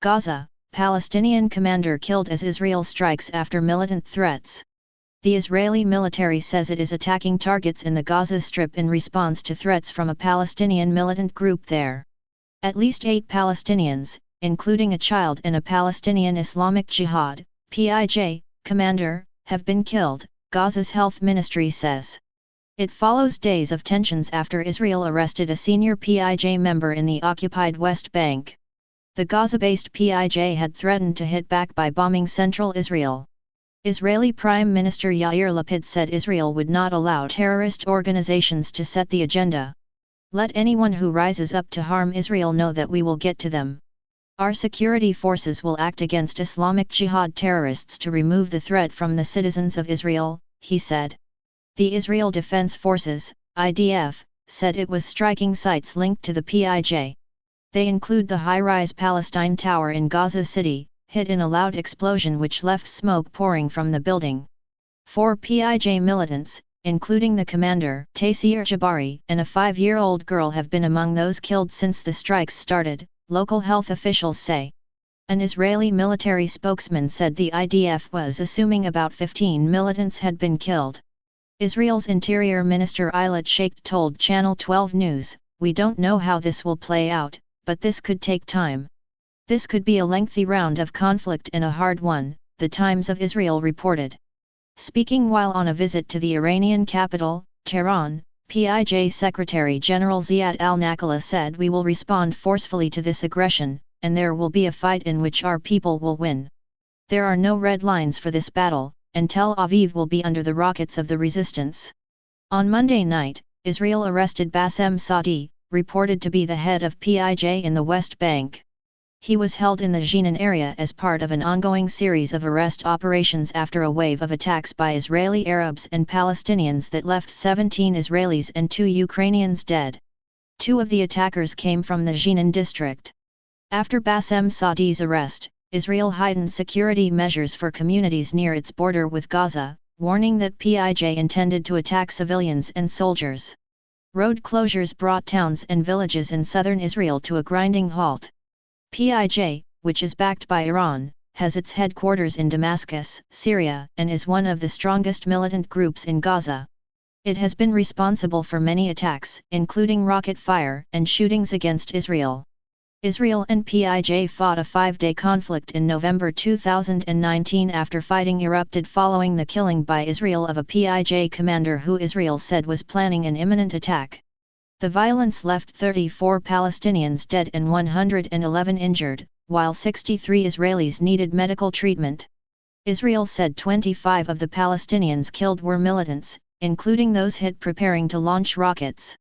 Gaza, Palestinian commander killed as Israel strikes after militant threats. The Israeli military says it is attacking targets in the Gaza Strip in response to threats from a Palestinian militant group there. At least 8 Palestinians, including a child and a Palestinian Islamic Jihad, PIJ, commander, have been killed, Gaza's health ministry says. It follows days of tensions after Israel arrested a senior PIJ member in the occupied West Bank. The Gaza-based PIJ had threatened to hit back by bombing central Israel. Israeli Prime Minister Yair Lapid said Israel would not allow terrorist organizations to set the agenda. Let anyone who rises up to harm Israel know that we will get to them. Our security forces will act against Islamic Jihad terrorists to remove the threat from the citizens of Israel, he said. The Israel Defense Forces, IDF, said it was striking sites linked to the PIJ. They include the high-rise Palestine Tower in Gaza City, hit in a loud explosion which left smoke pouring from the building. 4 PIJ militants, including the commander, Taysir Jabari, and a 5-year-old girl have been among those killed since the strikes started, local health officials say. An Israeli military spokesman said the IDF was assuming about 15 militants had been killed. Israel's Interior Minister Eilat Sheikh told Channel 12 News, "We don't know how this will play out, but this could take time. This could be a lengthy round of conflict and a hard one," the Times of Israel reported. Speaking while on a visit to the Iranian capital, Tehran, PIJ Secretary General Ziad al-Naqala said, "We will respond forcefully to this aggression, and there will be a fight in which our people will win. There are no red lines for this battle, and Tel Aviv will be under the rockets of the resistance." On Monday night, Israel arrested Bassem Saadi, reported to be the head of PIJ in the West Bank. He was held in the Jenin area as part of an ongoing series of arrest operations after a wave of attacks by Israeli Arabs and Palestinians that left 17 Israelis and 2 Ukrainians dead. 2 of the attackers came from the Jenin district. After Bassem Saadi's arrest, Israel heightened security measures for communities near its border with Gaza, warning that PIJ intended to attack civilians and soldiers. Road closures brought towns and villages in southern Israel to a grinding halt. PIJ, which is backed by Iran, has its headquarters in Damascus, Syria, and is one of the strongest militant groups in Gaza. It has been responsible for many attacks, including rocket fire and shootings against Israel. Israel and PIJ fought a 5-day conflict in November 2019 after fighting erupted following the killing by Israel of a PIJ commander who Israel said was planning an imminent attack. The violence left 34 Palestinians dead and 111 injured, while 63 Israelis needed medical treatment. Israel said 25 of the Palestinians killed were militants, including those hit preparing to launch rockets.